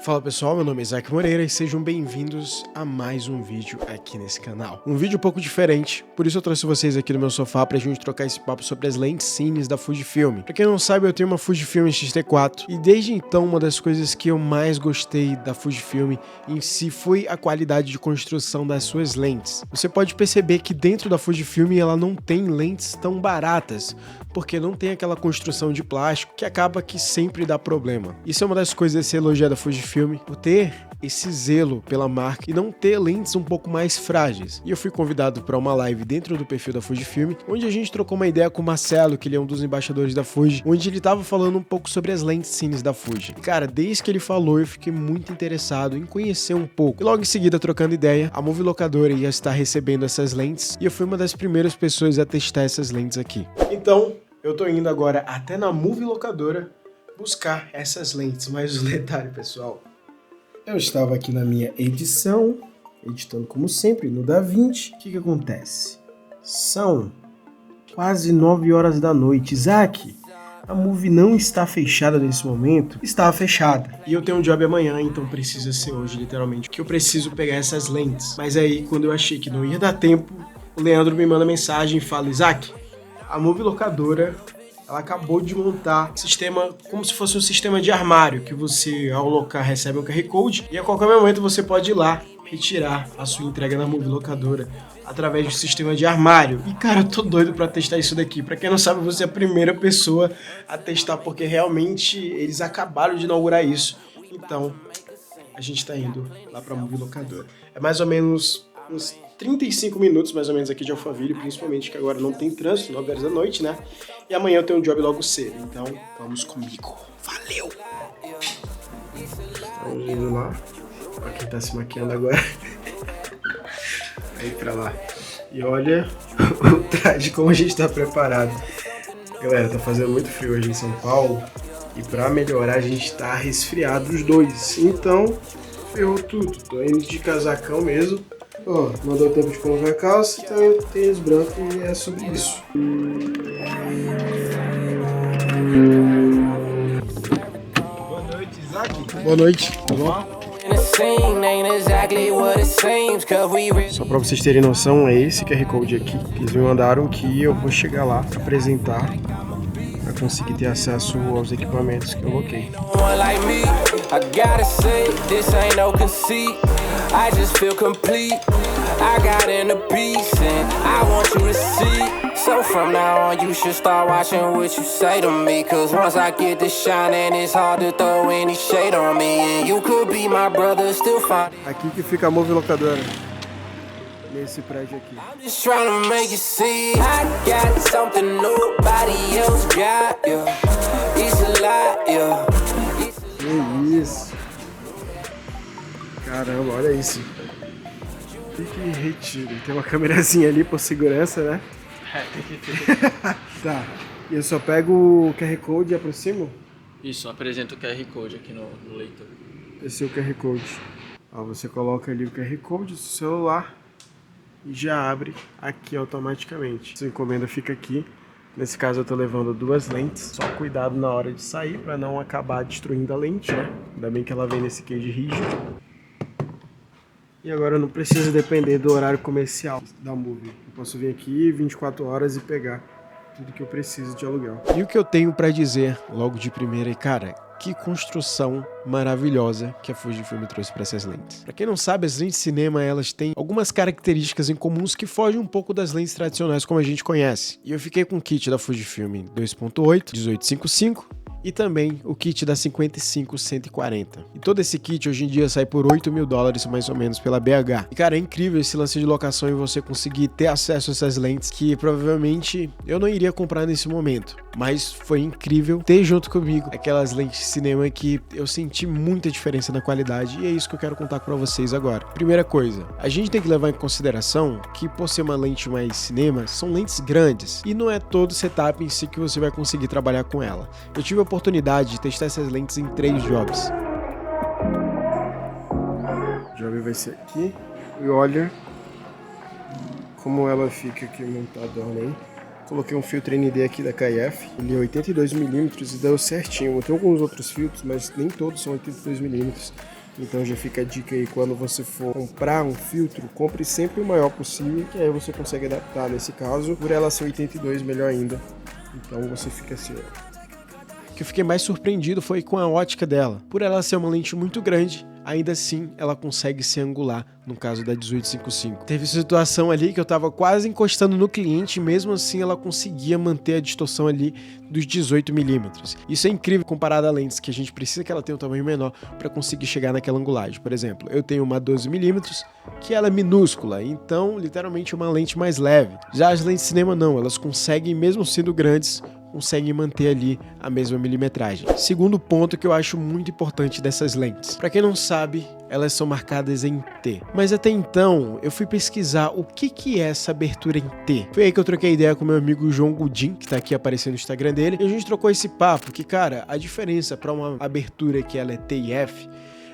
Fala pessoal, meu nome é Isaac Moreira e sejam bem-vindos a mais um vídeo aqui nesse canal. Um vídeo um pouco diferente, por isso eu trouxe vocês aqui no meu sofá pra gente trocar esse papo sobre as lentes cines da Fujifilm. Pra quem não sabe, eu tenho uma Fujifilm X-T4 e desde então uma das coisas que eu mais gostei da Fujifilm em si foi a qualidade de construção das suas lentes. Você pode perceber que dentro da Fujifilm ela não tem lentes tão baratas, porque não tem aquela construção de plástico que acaba que sempre dá problema. Isso é uma das coisas a se elogiar da Fujifilm, por ter esse zelo pela marca e não ter lentes um pouco mais frágeis. E eu fui convidado para uma live dentro do perfil da Fujifilm, onde a gente trocou uma ideia com o Marcelo, que ele é um dos embaixadores da Fuji, onde ele tava falando um pouco sobre as lentes cines da Fuji. E, cara, desde que ele falou, eu fiquei muito interessado em conhecer um pouco. E logo em seguida, trocando ideia, a Movie Locadora ia estar recebendo essas lentes e eu fui uma das primeiras pessoas a testar essas lentes aqui. Então, eu tô indo agora até na Movie Locadora buscar essas lentes. Mas o detalhe, pessoal, eu estava aqui na minha edição, editando como sempre no DaVinci. O que acontece? São quase 9 horas da noite. Isaac, a Movie não está fechada nesse momento? Estava fechada. E eu tenho um job amanhã, então precisa ser hoje, literalmente, que eu preciso pegar essas lentes. Mas aí, quando eu achei que não ia dar tempo, o Leandro me manda mensagem e fala: Isaac, a Movie Locadora, ela acabou de montar um sistema como se fosse um sistema de armário, que você, ao locar, recebe um QR Code e a qualquer momento você pode ir lá retirar a sua entrega na Movie Locadora através do sistema de armário. E cara, eu tô doido pra testar isso daqui. Pra quem não sabe, você é a primeira pessoa a testar, porque realmente eles acabaram de inaugurar isso. Então, a gente tá indo lá pra Movie Locadora. É mais ou menos uns 35 minutos, mais ou menos, aqui de Alphaville, principalmente que agora não tem trânsito, 9 horas da noite, né? E amanhã eu tenho um job logo cedo, então vamos comigo. Valeu! Estamos indo lá. Olha quem tá se maquiando agora. Aí pra lá. E olha o traje, como a gente tá preparado. Galera, tá fazendo muito frio hoje em São Paulo. E pra melhorar, a gente tá resfriado os dois. Então, ferrou tudo. Tô indo de casacão mesmo. Ó, não deu tempo de colocar a calça, então eu tenho tênis branco e é sobre isso. Boa noite, Isaac. Boa noite, tá bom? Só pra vocês terem noção, é esse QR Code aqui que eles me mandaram, que eu vou chegar lá, apresentar, pra conseguir ter acesso aos equipamentos que eu coloquei. I just feel complete. I got in the beast and I want you to see. So from now on you should start watching what you say to me. Cause once I get to shining, it's hard to throw any shade on me. And you could be my brother, still find. Aqui que fica a Movie Locadora. Nesse prédio aqui. I'm just trying to make you see. I got something nobody else got, yeah. It's a lot, yeah. Que isso. Caramba, olha isso. Que retiro. Tem uma câmerazinha ali por segurança, né? Tá. E eu só pego o QR Code e aproximo? Isso, apresenta o QR Code aqui no leitor. Esse é o QR Code. Ó, você coloca ali o QR Code do celular e já abre aqui automaticamente. Sua encomenda fica aqui. Nesse caso eu tô levando 2 lentes. Só cuidado na hora de sair para não acabar destruindo a lente, né? Ainda bem que ela vem nesse case rígido. E agora eu não preciso depender do horário comercial da Movie. Eu posso vir aqui 24 horas e pegar tudo que eu preciso de aluguel. E o que eu tenho pra dizer logo de primeira é, cara, que construção maravilhosa que a Fujifilm trouxe para essas lentes. Para quem não sabe, as lentes de cinema, elas têm algumas características em comuns que fogem um pouco das lentes tradicionais como a gente conhece. E eu fiquei com o kit da Fujifilm 2.8, 1855, e também o kit da 55-140. E todo esse kit hoje em dia sai por $8.000 mais ou menos pela BH. E cara, é incrível esse lance de locação e você conseguir ter acesso a essas lentes que provavelmente eu não iria comprar nesse momento. Mas foi incrível ter junto comigo aquelas lentes de cinema que eu senti muita diferença na qualidade e é isso que eu quero contar pra vocês agora. Primeira coisa, a gente tem que levar em consideração que por ser uma lente mais cinema, são lentes grandes e não é todo setup em si que você vai conseguir trabalhar com ela. Eu tive a oportunidade de testar essas lentes em 3 jobs. O job vai ser aqui e olha como ela fica aqui montadona aí. Coloquei um filtro ND aqui da KF, ele é 82mm e deu certinho. Eu tenho alguns outros filtros, mas nem todos são 82mm. Então já fica a dica aí, quando você for comprar um filtro, compre sempre o maior possível, que aí você consegue adaptar. Nesse caso, por ela ser 82, melhor ainda. Então você fica assim, ó. O que eu fiquei mais surpreendido foi com a ótica dela. Por ela ser uma lente muito grande, ainda assim ela consegue ser angular, no caso da 1855. Teve situação ali que eu tava quase encostando no cliente, e mesmo assim ela conseguia manter a distorção ali dos 18mm. Isso é incrível comparado a lentes que a gente precisa que ela tenha um tamanho menor para conseguir chegar naquela angulagem. Por exemplo, eu tenho uma 12mm, que ela é minúscula, então literalmente uma lente mais leve. Já as lentes de cinema não, elas conseguem, mesmo sendo grandes, conseguem manter ali a mesma milimetragem. Segundo ponto que eu acho muito importante dessas lentes. Para quem não sabe, elas são marcadas em T. Mas até então, eu fui pesquisar o que é essa abertura em T. Foi aí que eu troquei ideia com meu amigo João Godin, que tá aqui aparecendo no Instagram dele, e a gente trocou esse papo, que cara, a diferença para uma abertura que ela é T e F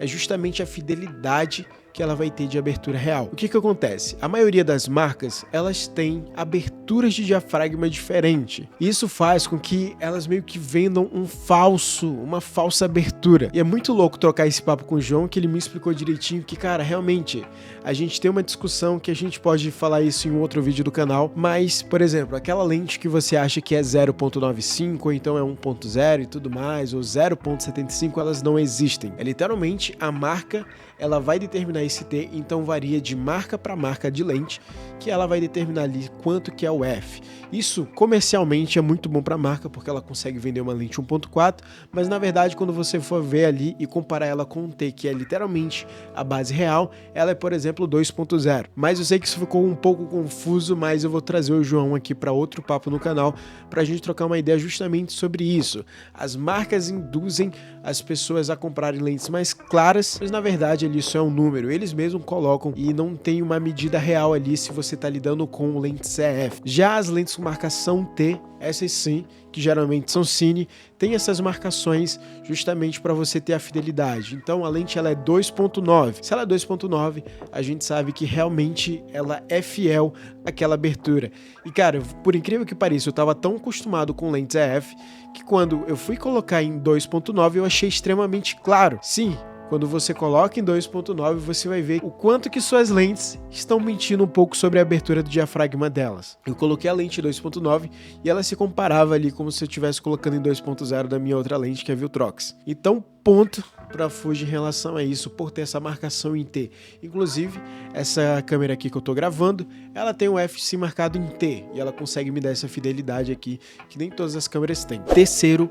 é justamente a fidelidade que ela vai ter de abertura real. O que acontece? A maioria das marcas, elas têm aberturas de diafragma diferente. Isso faz com que elas meio que vendam uma falsa abertura. E é muito louco trocar esse papo com o João, que ele me explicou direitinho que, cara, realmente, a gente tem uma discussão que a gente pode falar isso em um outro vídeo do canal, mas, por exemplo, aquela lente que você acha que é 0.95, ou então é 1.0 e tudo mais, ou 0.75, elas não existem. É literalmente a marca, ela vai determinar esse T, então varia de marca para marca de lente, que ela vai determinar ali quanto que é o F. Isso comercialmente é muito bom para a marca, porque ela consegue vender uma lente 1.4, mas na verdade quando você for ver ali e comparar ela com um T, que é literalmente a base real, ela é, por exemplo, 2.0. Mas eu sei que isso ficou um pouco confuso, mas eu vou trazer o João aqui para outro papo no canal, para a gente trocar uma ideia justamente sobre isso. As marcas induzem as pessoas a comprarem lentes mais claras, mas na verdade ali isso é um número, eles mesmos colocam e não tem uma medida real ali se você está lidando com lentes CF. Já as lentes com marcação T, essas sim, que geralmente são Cine, tem essas marcações justamente para você ter a fidelidade. Então a lente ela é 2.9. Se ela é 2.9, a gente sabe que realmente ela é fiel àquela abertura. E cara, por incrível que pareça, eu estava tão acostumado com lentes EF que quando eu fui colocar em 2.9 eu achei extremamente claro. Sim, quando você coloca em 2.9, você vai ver o quanto que suas lentes estão mentindo um pouco sobre a abertura do diafragma delas. Eu coloquei a lente 2.9 e ela se comparava ali como se eu estivesse colocando em 2.0 da minha outra lente, que é a Viltrox. Então, ponto para Fuji em relação a isso, por ter essa marcação em T. Inclusive, essa câmera aqui que eu tô gravando, ela tem o FC marcado em T e ela consegue me dar essa fidelidade aqui, que nem todas as câmeras têm. Terceiro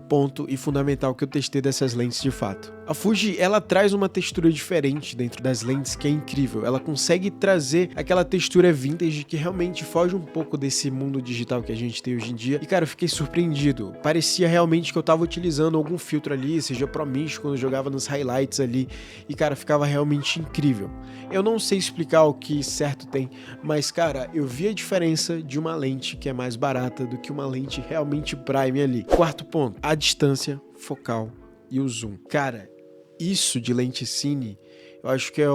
ponto e fundamental que eu testei dessas lentes de fato. A Fuji, ela traz uma textura diferente dentro das lentes que é incrível. Ela consegue trazer aquela textura vintage que realmente foge um pouco desse mundo digital que a gente tem hoje em dia. E cara, eu fiquei surpreendido. Parecia realmente que eu tava utilizando algum filtro ali, seja Pro Mist, quando eu jogava nos highlights ali. E cara, ficava realmente incrível. Eu não sei explicar o que certo tem, mas cara, eu vi a diferença de uma lente que é mais barata do que uma lente realmente prime ali. Quarto ponto, a distância focal e o zoom. Cara, isso de lente Cine, eu acho que é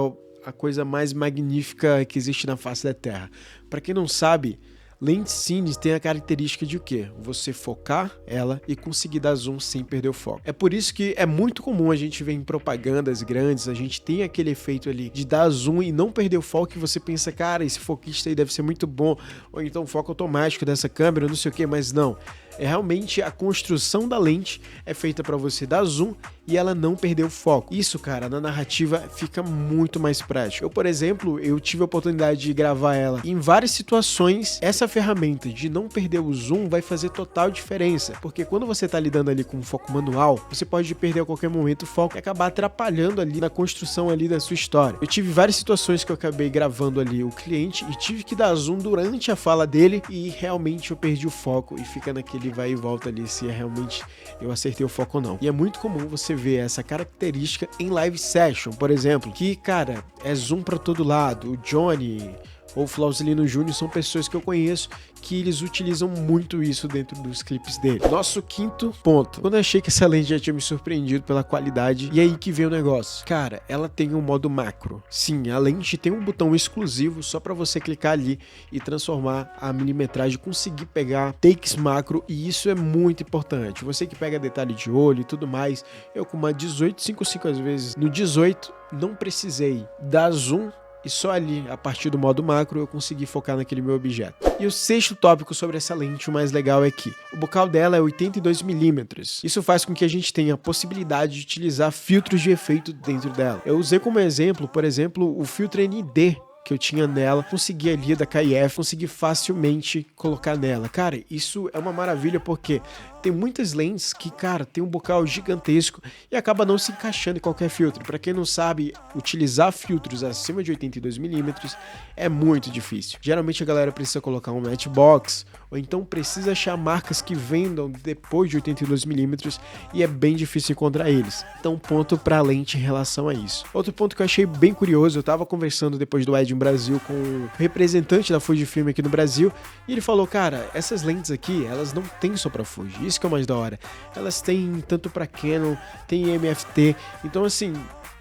a coisa mais magnífica que existe na face da Terra. Para quem não sabe, lente Cine tem a característica de o quê? Você focar ela e conseguir dar zoom sem perder o foco. É por isso que é muito comum a gente ver em propagandas grandes, a gente tem aquele efeito ali de dar zoom e não perder o foco, e você pensa, cara, esse foquista aí deve ser muito bom, ou então o foco automático dessa câmera, não sei o que, mas não. É realmente a construção da lente é feita para você dar zoom e ela não perder o foco. Isso, cara, na narrativa fica muito mais prático. Eu, por exemplo, eu tive a oportunidade de gravar ela em várias situações. Essa ferramenta de não perder o zoom vai fazer total diferença, porque quando você tá lidando ali com um foco manual, você pode perder a qualquer momento o foco e acabar atrapalhando ali na construção ali da sua história. Eu tive várias situações que eu acabei gravando ali o cliente e tive que dar zoom durante a fala dele e realmente eu perdi o foco e fica naquele vai e volta ali se realmente eu acertei o foco ou não. E é muito comum você ver essa característica em live session, por exemplo, que, cara, é zoom pra todo lado. O Johnny, ou Flauzilino Júnior são pessoas que eu conheço que eles utilizam muito isso dentro dos clipes dele. Nosso quinto ponto. Quando eu achei que essa lente já tinha me surpreendido pela qualidade, e aí que veio o negócio. Cara, ela tem um modo macro. Sim, a lente tem um botão exclusivo só para você clicar ali e transformar a milimetragem, conseguir pegar takes macro, e isso é muito importante. Você que pega detalhe de olho e tudo mais, eu com uma 18-55 às vezes, no 18 não precisei dar zoom, e só ali, a partir do modo macro, eu consegui focar naquele meu objeto. E o sexto tópico sobre essa lente, o mais legal é que o bocal dela é 82mm. Isso faz com que a gente tenha a possibilidade de utilizar filtros de efeito dentro dela. Eu usei como exemplo, por exemplo, o filtro ND que eu tinha nela, consegui ali da KIF, consegui facilmente colocar nela. Cara, isso é uma maravilha porque tem muitas lentes que, cara, tem um bocal gigantesco e acaba não se encaixando em qualquer filtro. Para quem não sabe, utilizar filtros acima de 82mm é muito difícil. Geralmente a galera precisa colocar um matchbox ou então precisa achar marcas que vendam depois de 82mm e é bem difícil encontrar eles. Então, ponto pra lente em relação a isso. Outro ponto que eu achei bem curioso, eu tava conversando depois do Ed Brasil com o representante da Fujifilm aqui no Brasil e ele falou, cara, essas lentes aqui, elas não tem só pra Fuji, isso que é o mais da hora. Elas têm tanto pra Canon, tem MFT, então assim,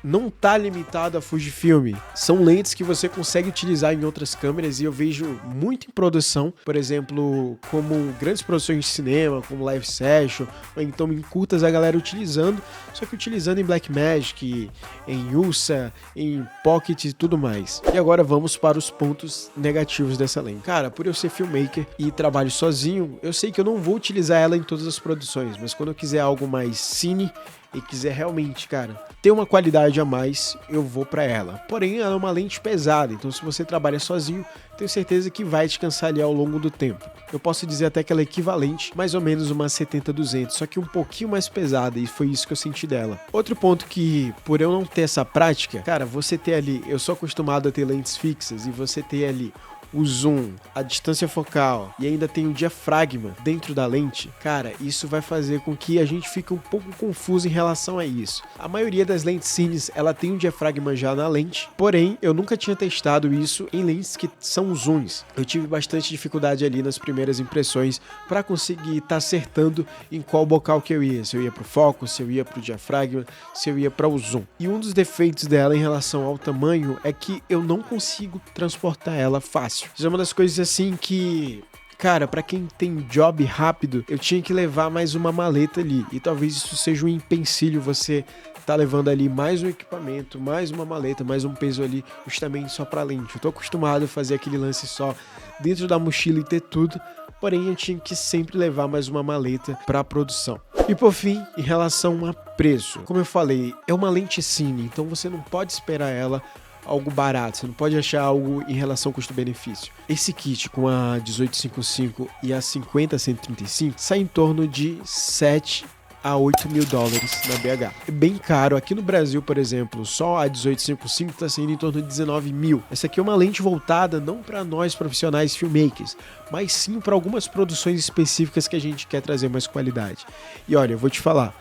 não tá limitado a Fujifilm. São lentes que você consegue utilizar em outras câmeras e eu vejo muito em produção, por exemplo, como grandes produções de cinema, como live session, ou então em curtas a galera utilizando, só que utilizando em Blackmagic, em USA, em Pocket e tudo mais. E agora vamos para os pontos negativos dessa lente. Cara, por eu ser filmmaker e trabalho sozinho, eu sei que eu não vou utilizar ela em todas as produções, mas quando eu quiser algo mais cine e quiser realmente, cara, ter uma qualidade a mais, eu vou pra ela. Porém, ela é uma lente pesada, então se você trabalha sozinho, tenho certeza que vai te cansar ali ao longo do tempo. Eu posso dizer até que ela é equivalente, mais ou menos uma 70-200, só que um pouquinho mais pesada, e foi isso que eu senti dela. Outro ponto que, por eu não ter essa prática, cara, você ter ali, eu sou acostumado a ter lentes fixas, e você ter ali o zoom, a distância focal e ainda tem o diafragma dentro da lente, cara, isso vai fazer com que a gente fique um pouco confuso em relação a isso. A maioria das lentes cines, ela tem um diafragma já na lente, porém, eu nunca tinha testado isso em lentes que são zooms. Eu tive bastante dificuldade ali nas primeiras impressões para conseguir estar acertando em qual bocal que eu ia, se eu ia pro foco, se eu ia pro diafragma, se eu ia para o zoom. E um dos defeitos dela em relação ao tamanho é que eu não consigo transportar ela fácil. Isso é uma das coisas assim que, cara, pra quem tem job rápido, eu tinha que levar mais uma maleta ali. E talvez isso seja um empecilho, você tá levando ali mais um equipamento, mais uma maleta, mais um peso ali, justamente só pra lente. Eu tô acostumado a fazer aquele lance só dentro da mochila e ter tudo, porém eu tinha que sempre levar mais uma maleta pra produção. E por fim, em relação a preço, como eu falei, é uma lente cine, então você não pode esperar ela algo barato, você não pode achar algo em relação custo-benefício. Esse kit com a 1855 e a 50-135 sai em torno de 7 a 8 mil dólares na BH. É bem caro. Aqui no Brasil, por exemplo, só a 1855 está saindo em torno de 19 mil. Essa aqui é uma lente voltada não para nós profissionais filmmakers, mas sim para algumas produções específicas que a gente quer trazer mais qualidade. E olha, eu vou te falar,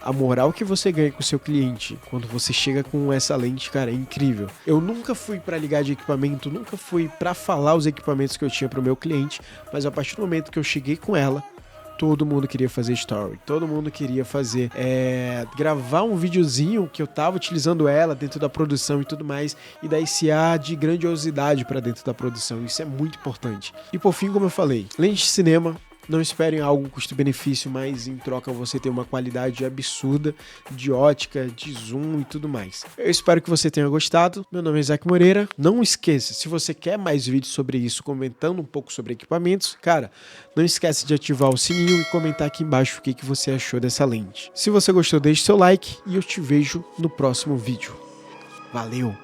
a moral que você ganha com o seu cliente quando você chega com essa lente, cara, é incrível. Eu nunca fui pra ligar de equipamento, nunca fui pra falar os equipamentos que eu tinha pro meu cliente, mas a partir do momento que eu cheguei com ela, todo mundo queria fazer story, todo mundo queria fazer, gravar um videozinho que eu tava utilizando ela dentro da produção e tudo mais, e dar esse ar de grandiosidade pra dentro da produção. Isso é muito importante. E por fim, como eu falei, lente de cinema, não esperem algo custo-benefício, mas em troca você ter uma qualidade absurda de ótica, de zoom e tudo mais. Eu espero que você tenha gostado. Meu nome é Isaac Moreira. Não esqueça, se você quer mais vídeos sobre isso, comentando um pouco sobre equipamentos, cara, não esquece de ativar o sininho e comentar aqui embaixo o que você achou dessa lente. Se você gostou, deixe seu like e eu te vejo no próximo vídeo. Valeu!